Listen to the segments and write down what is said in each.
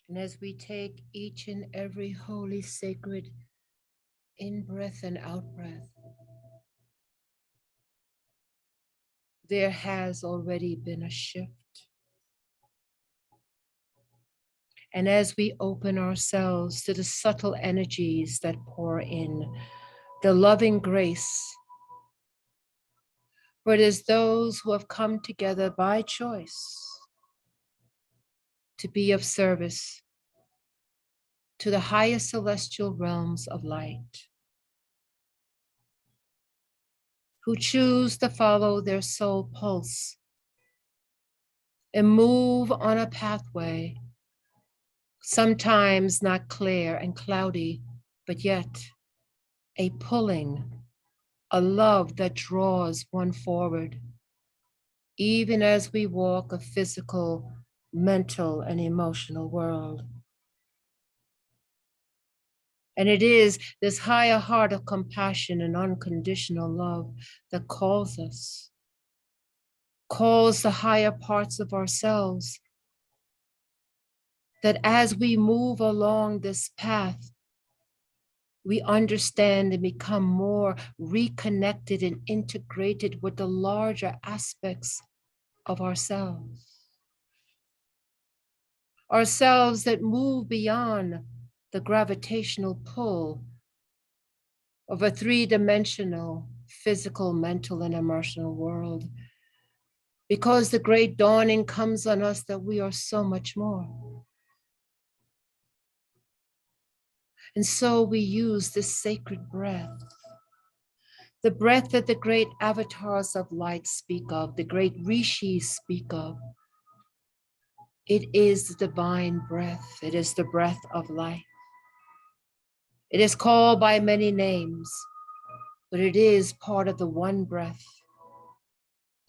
And as we take each and every holy, sacred in breath and out breath, there has already been a shift. And as we open ourselves to the subtle energies that pour in, the loving grace, for it is those who have come together by choice to be of service to the highest celestial realms of light, who choose to follow their soul pulse and move on a pathway, sometimes not clear and cloudy, but yet a pulling, a love that draws one forward, even as we walk a physical, mental, and emotional world. And it is this higher heart of compassion and unconditional love that calls the higher parts of ourselves, that as we move along this path, we understand and become more reconnected and integrated with the larger aspects of ourselves. Ourselves that move beyond the gravitational pull of a three-dimensional physical, mental, and emotional world. Because the great dawning comes on us that we are so much more. And so we use this sacred breath, the breath that the great avatars of light speak of, the great rishis speak of. It is the divine breath. It is the breath of life. It is called by many names, but it is part of the one breath,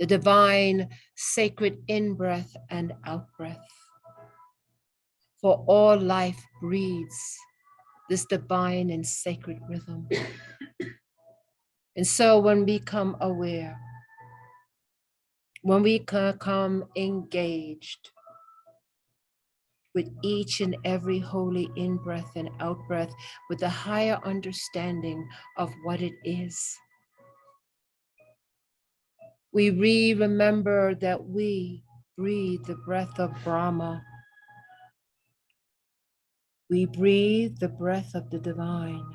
the divine sacred in-breath and out-breath. For all life breathes this divine and sacred rhythm. And so when we come aware, when we come engaged with each and every holy in-breath and out-breath, with a higher understanding of what it is, we remember that we breathe the breath of Brahma. We breathe the breath of the divine.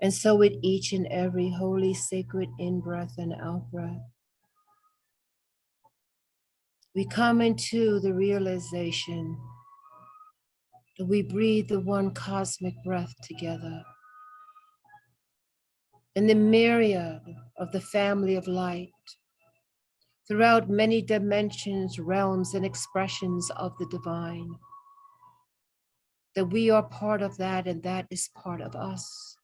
And so with each and every holy, sacred in-breath and out-breath, we come into the realization that we breathe the one cosmic breath together. And the myriad of the family of light throughout many dimensions, realms, and expressions of the divine, that we are part of that and that is part of us.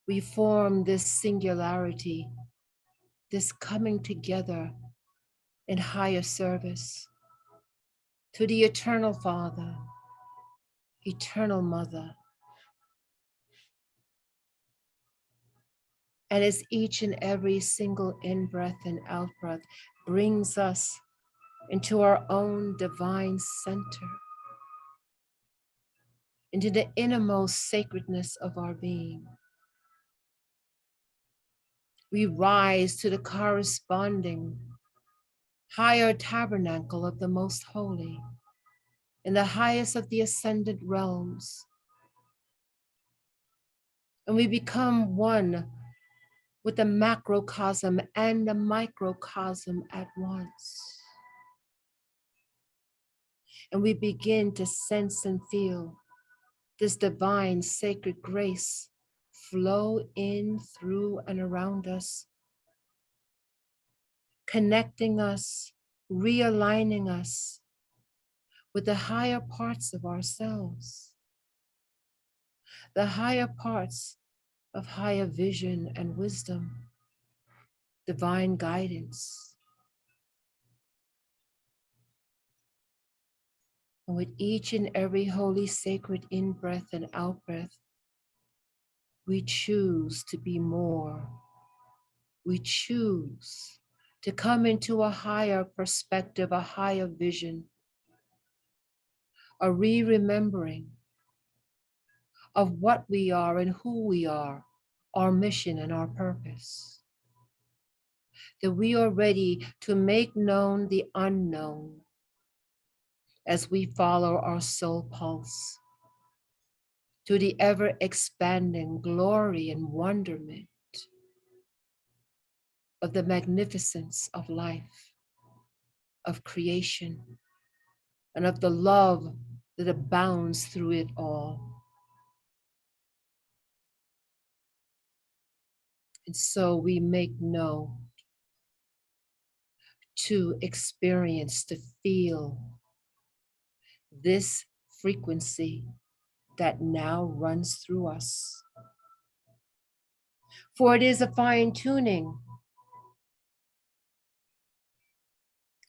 We form this singularity, this coming together in higher service to the eternal Father, eternal Mother. And as each and every single in-breath and out-breath brings us into our own divine center, into the innermost sacredness of our being, we rise to the corresponding higher tabernacle of the most holy, in the highest of the ascendant realms. And we become one with the macrocosm and the microcosm at once. And we begin to sense and feel this divine sacred grace flow in, through, and around us, connecting us, realigning us with the higher parts of ourselves, the higher parts of higher vision and wisdom, divine guidance. And with each and every holy sacred in-breath and out-breath, we choose to be more. We choose to come into a higher perspective, a higher vision, a re-remembering of what we are and who we are, our mission and our purpose. That we are ready to make known the unknown as we follow our soul pulse to the ever expanding glory and wonderment of the magnificence of life, of creation, and of the love that abounds through it all. And so we make known to experience, to feel this frequency that now runs through us. For it is a fine tuning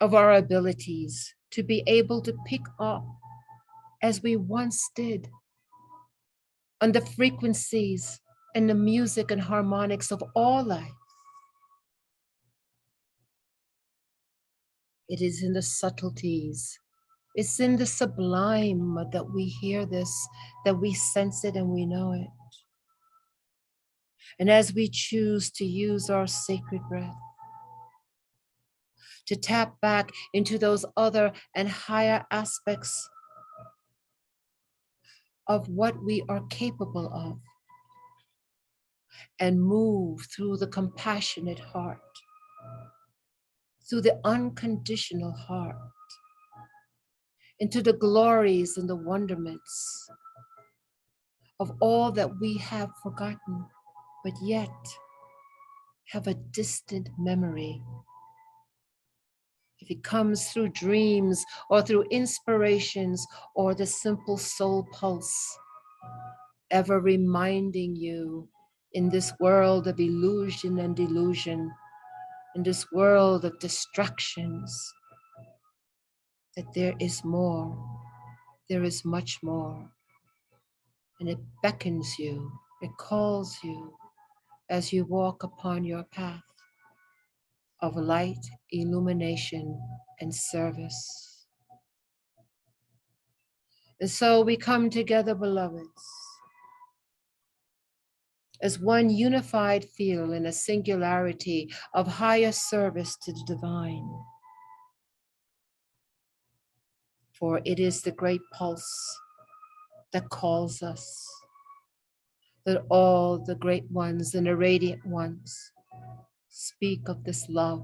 of our abilities to be able to pick up, as we once did, on the frequencies and the music and harmonics of all life. It is in the subtleties, it's in the sublime that we hear this, that we sense it and we know it. And as we choose to use our sacred breath, to tap back into those other and higher aspects of what we are capable of, and move through the compassionate heart, through the unconditional heart, into the glories and the wonderments of all that we have forgotten, but yet have a distant memory. If it comes through dreams or through inspirations or the simple soul pulse, ever reminding you in this world of illusion and delusion, in this world of distractions, that there is more, there is much more. And it beckons you, it calls you as you walk upon your path of light, illumination, and service. And so we come together, beloveds, as one unified field in a singularity of higher service to the divine. For it is the great pulse that calls us, that all the great ones and the radiant ones speak of this love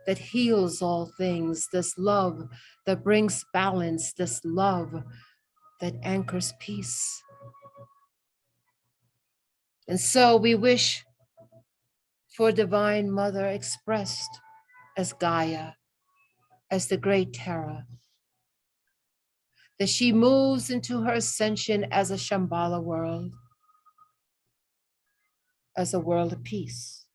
that heals all things, this love that brings balance, this love that anchors peace. And so we wish for Divine Mother expressed as Gaia, as the great Terra, that she moves into her ascension as a Shambhala world, as a world of peace.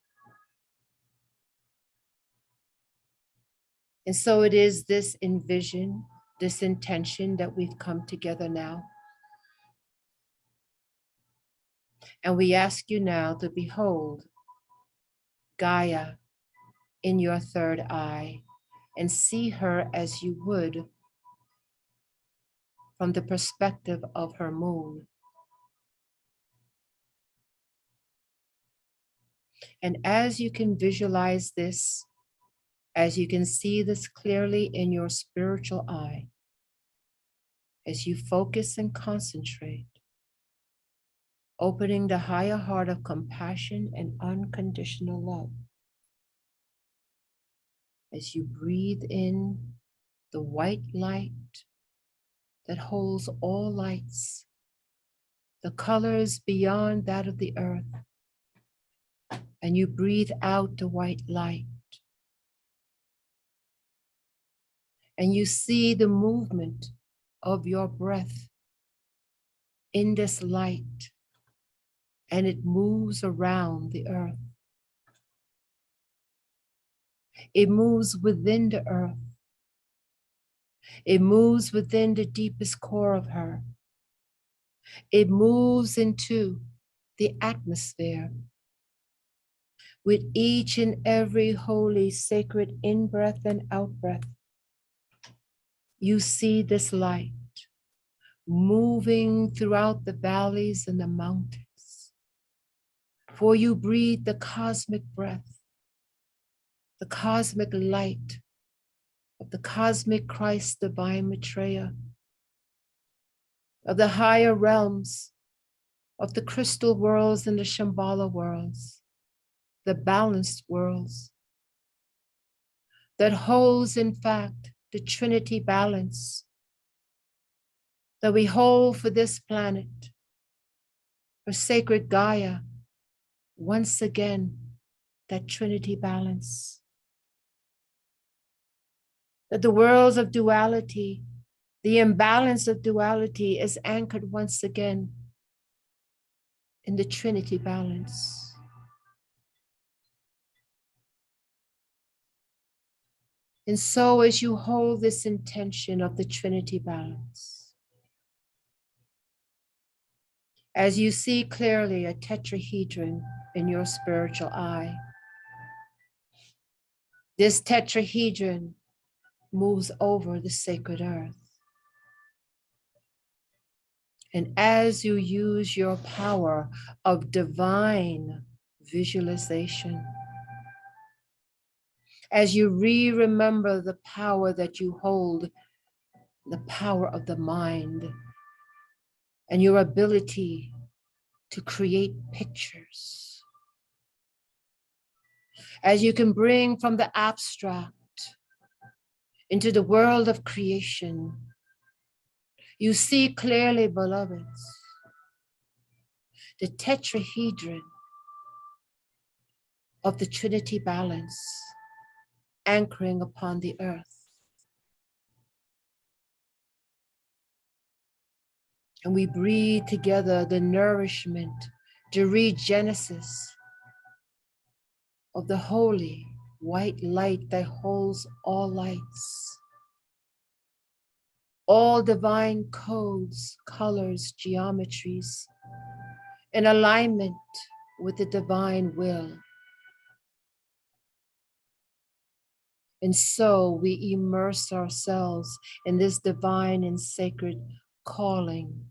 And so it is this envision, this intention that we've come together now. And we ask you now to behold Gaia in your third eye and see her as you would from the perspective of her moon. And as you can visualize this, as you can see this clearly in your spiritual eye, as you focus and concentrate, opening the higher heart of compassion and unconditional love, as you breathe in the white light that holds all lights, the colors beyond that of the earth, and you breathe out the white light, and you see the movement of your breath in this light, and it moves around the earth. It moves within the earth. It moves within the deepest core of her. It moves into the atmosphere with each and every holy, sacred in-breath and out-breath, you see this light moving throughout the valleys and the mountains. For you breathe the cosmic breath, the cosmic light of the cosmic Christ divine Maitreya, of the higher realms, of the crystal worlds and the Shambhala worlds, the balanced worlds, that holds, in fact, the Trinity balance that we hold for this planet, for sacred Gaia, once again, that Trinity balance. That the worlds of duality, the imbalance of duality is anchored once again in the Trinity balance. And so as you hold this intention of the Trinity balance, as you see clearly a tetrahedron in your spiritual eye, this tetrahedron moves over the sacred earth. And as you use your power of divine visualization, as you remember the power that you hold, the power of the mind, and your ability to create pictures, as you can bring from the abstract into the world of creation, you see clearly, beloveds, the tetrahedron of the Trinity balance anchoring upon the earth. And we breathe together the nourishment, the regenesis of the holy white light that holds all lights, all divine codes, colors, geometries, in alignment with the divine will. And so we immerse ourselves in this divine and sacred calling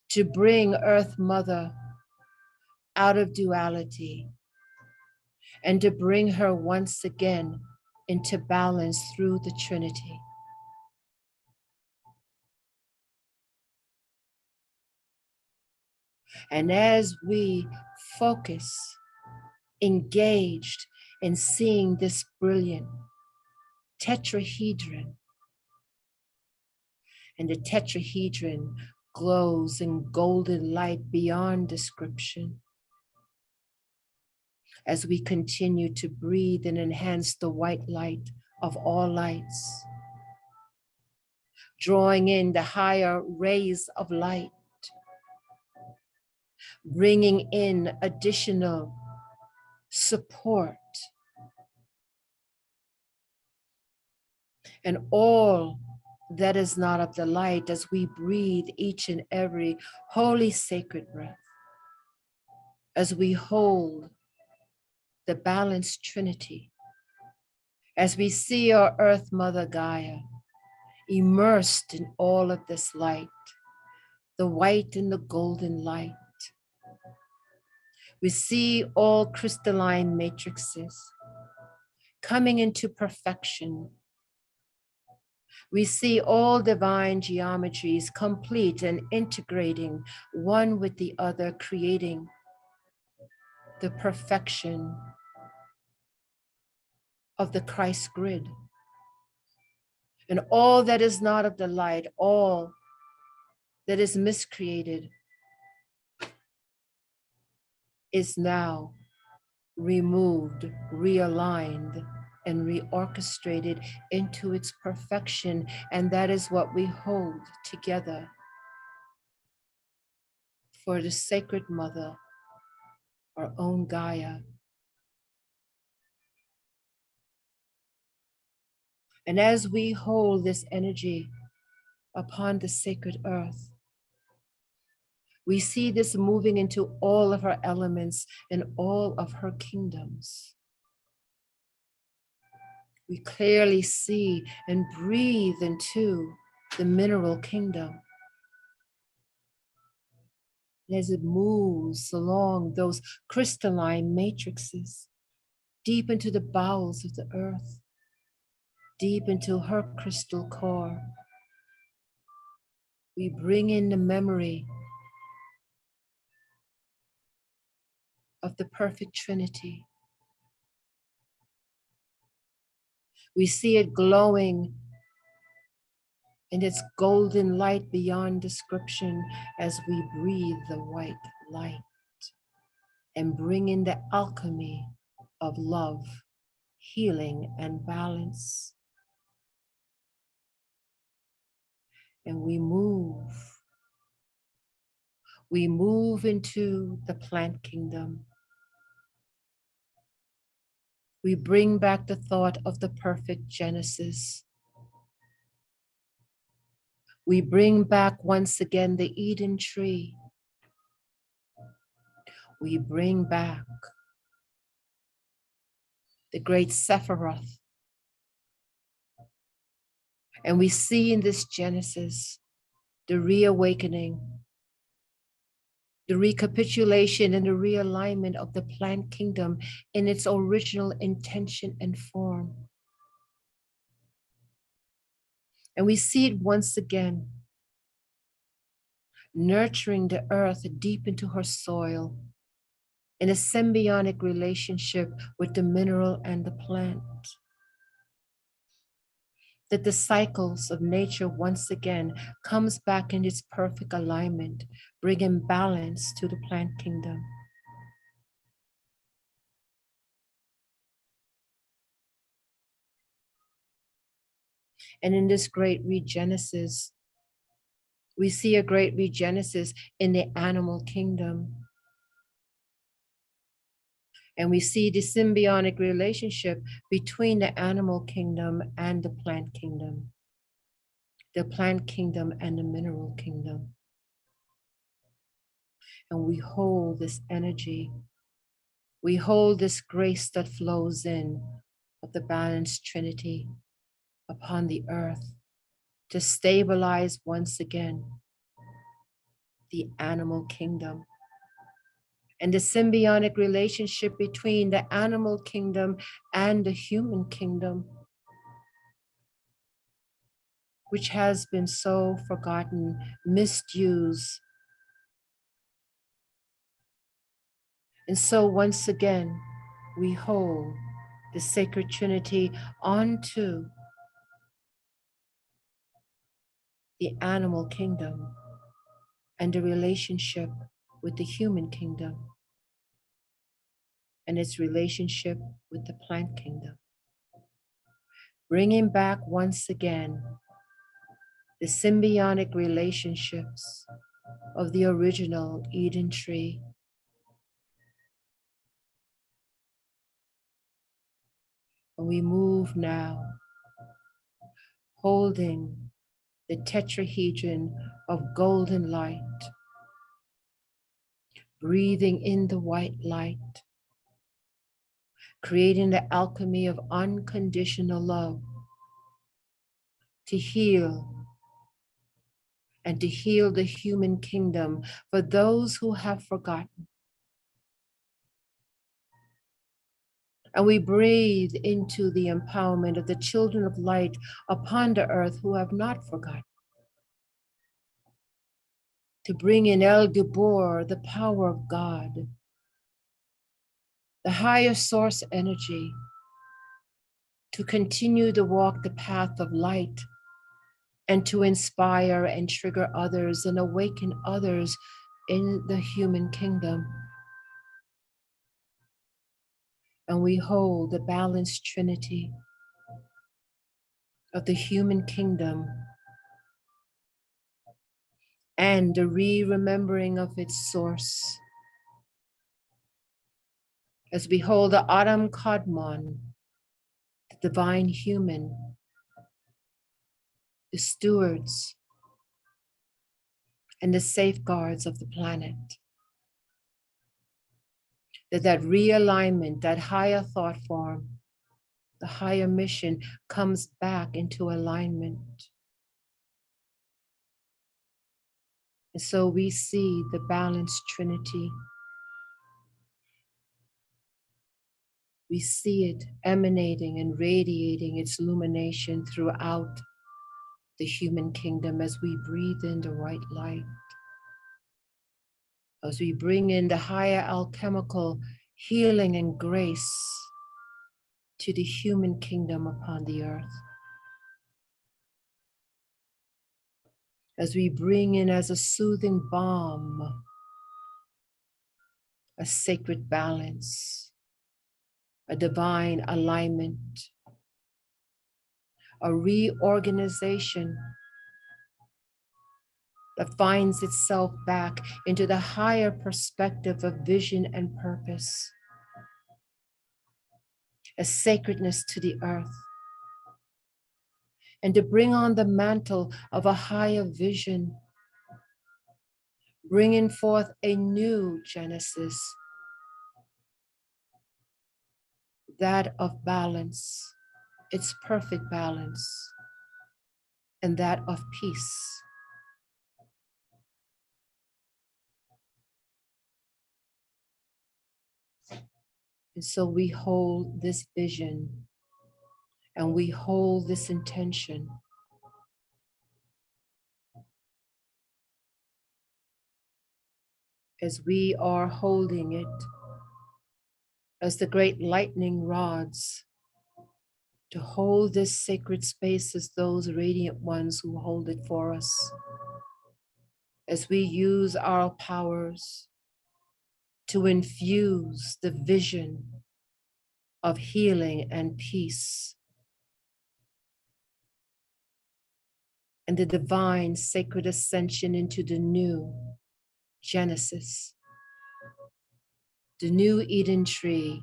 to bring Earth Mother out of duality and to bring her once again into balance through the Trinity. And as we focus, engaged in seeing this brilliant tetrahedron, and the tetrahedron glows in golden light beyond description, as we continue to breathe and enhance the white light of all lights, drawing in the higher rays of light, bringing in additional support, and all that is not of the light as we breathe each and every holy sacred breath, as we hold the balanced Trinity, as we see our Earth Mother Gaia immersed in all of this light, the white and the golden light. We see all crystalline matrices coming into perfection. We see all divine geometries complete and integrating one with the other, creating the perfection of the Christ grid. And all that is not of the light, all that is miscreated, is now removed, realigned, and reorchestrated into its perfection. And that is what we hold together for the sacred mother, our own Gaia. And as we hold this energy upon the sacred earth, We see this moving into all of her elements and all of her kingdoms. We clearly see and breathe into the mineral kingdom. As it moves along those crystalline matrices, deep into the bowels of the earth, deep into her crystal core, we bring in the memory of the perfect Trinity. We see it glowing in its golden light beyond description as we breathe the white light and bring in the alchemy of love, healing, and balance. And we move into the plant kingdom. We bring back the thought of the perfect Genesis. We bring back once again the Eden tree. We bring back the great Sephiroth. And we see in this Genesis the reawakening, the recapitulation and the realignment of the plant kingdom in its original intention and form. And we see it once again, nurturing the earth deep into her soil in a symbiotic relationship with the mineral and the plant. That the cycles of nature once again comes back in its perfect alignment, bringing balance to the plant kingdom. And in this great regenesis, we see a great regenesis in the animal kingdom. And we see the symbiotic relationship between the animal kingdom and the plant kingdom and the mineral kingdom. And we hold this energy. We hold this grace that flows in of the balanced Trinity upon the earth to stabilize once again the animal kingdom and the symbiotic relationship between the animal kingdom and the human kingdom, which has been so forgotten, misused. And so once again, we hold the sacred Trinity onto the animal kingdom and the relationship with the human kingdom and its relationship with the plant kingdom. Bringing back once again the symbiotic relationships of the original Eden tree. And we move now, holding the tetrahedron of golden light, breathing in the white light, creating the alchemy of unconditional love to heal and to heal the human kingdom for those who have forgotten. And we breathe into the empowerment of the children of light upon the earth who have not forgotten. To bring in El Gibor, the power of God, the higher source energy, to continue to walk the path of light and to inspire and trigger others and awaken others in the human kingdom. And we hold the balanced Trinity of the human kingdom and the re-remembering of its source. As we hold the Adam Kadmon, the divine human, the stewards and the safeguards of the planet. That realignment, that higher thought form, the higher mission comes back into alignment. And so we see the balanced Trinity. We see it emanating and radiating its illumination throughout the human kingdom as we breathe in the right light, as we bring in the higher alchemical healing and grace to the human kingdom upon the earth. As we bring in as a soothing balm, a sacred balance, a divine alignment, a reorganization that finds itself back into the higher perspective of vision and purpose, a sacredness to the earth, and to bring on the mantle of a higher vision, bringing forth a new Genesis, that of balance, its perfect balance, and that of peace. And so we hold this vision and we hold this intention as we are holding it as the great lightning rods to hold this sacred space as those radiant ones who hold it for us, as we use our powers to infuse the vision of healing and peace and the divine sacred ascension into the new Genesis, the new Eden tree,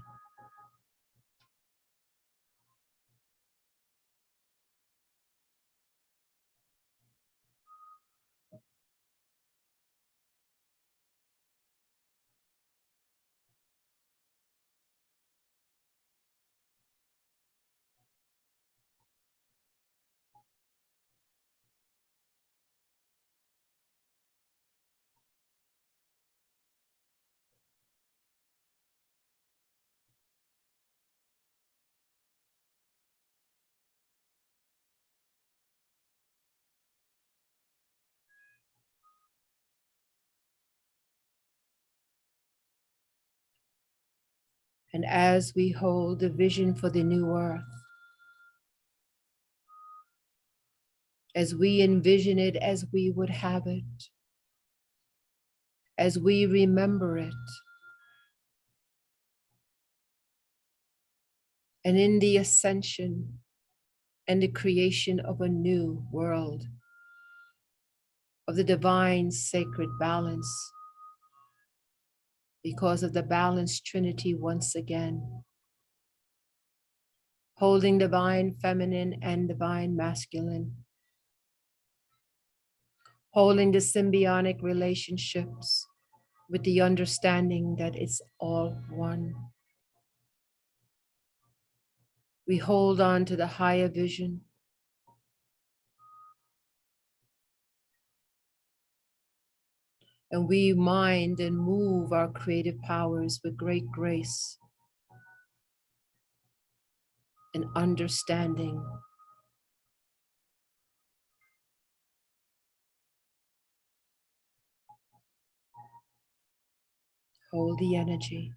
and as we hold the vision for the new earth, as we envision it as we would have it, as we remember it, and in the ascension and the creation of a new world, of the divine sacred balance, because of the balanced Trinity once again, holding divine feminine and divine masculine, holding the symbiotic relationships with the understanding that it's all one. We hold on to the higher vision, and we mind and move our creative powers with great grace and understanding. Hold the energy.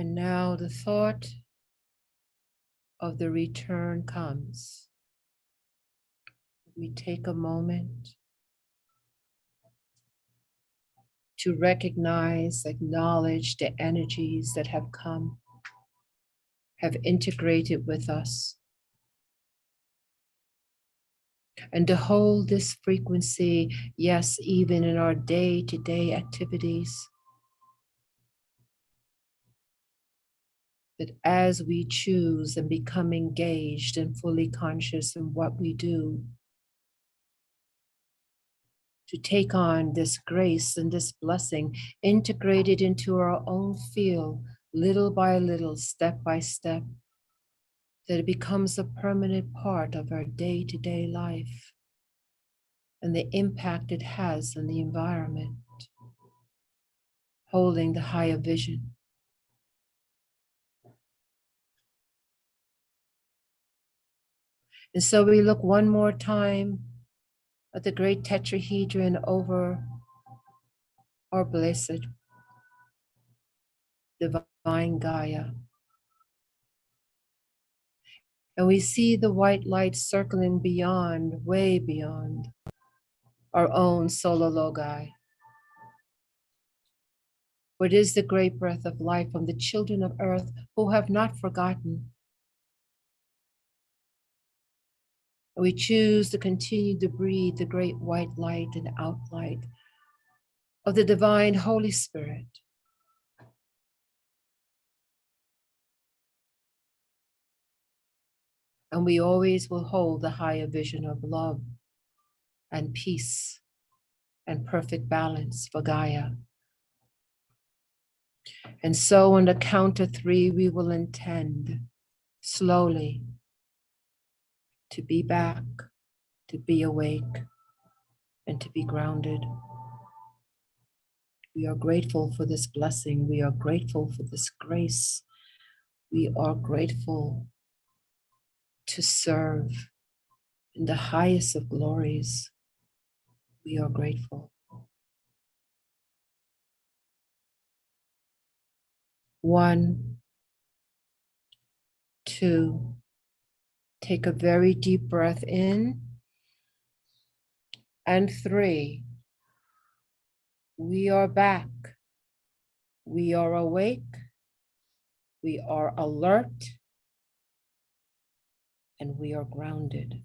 And now the thought of the return comes. We take a moment to recognize, acknowledge the energies that have come, have integrated with us, and to hold this frequency, yes, even in our day-to-day activities, that as we choose and become engaged and fully conscious in what we do, to take on this grace and this blessing integrated into our own field, little by little, step by step, that it becomes a permanent part of our day-to-day life and the impact it has on the environment, holding the higher vision. And so we look one more time at the great tetrahedron over our blessed divine Gaia. And we see the white light circling beyond, way beyond our own solar logi. For it is the great breath of life from the children of earth who have not forgotten. And we choose to continue to breathe the great white light and outlight of the divine Holy Spirit. And we always will hold the higher vision of love and peace and perfect balance for Gaia. And so on the count of 3, we will intend slowly to be back, to be awake, and to be grounded. We are grateful for this blessing. We are grateful for this grace. We are grateful to serve in the highest of glories. We are grateful. 1, 2, take a very deep breath in. And 3, we are back. We are awake. We are alert. And we are grounded.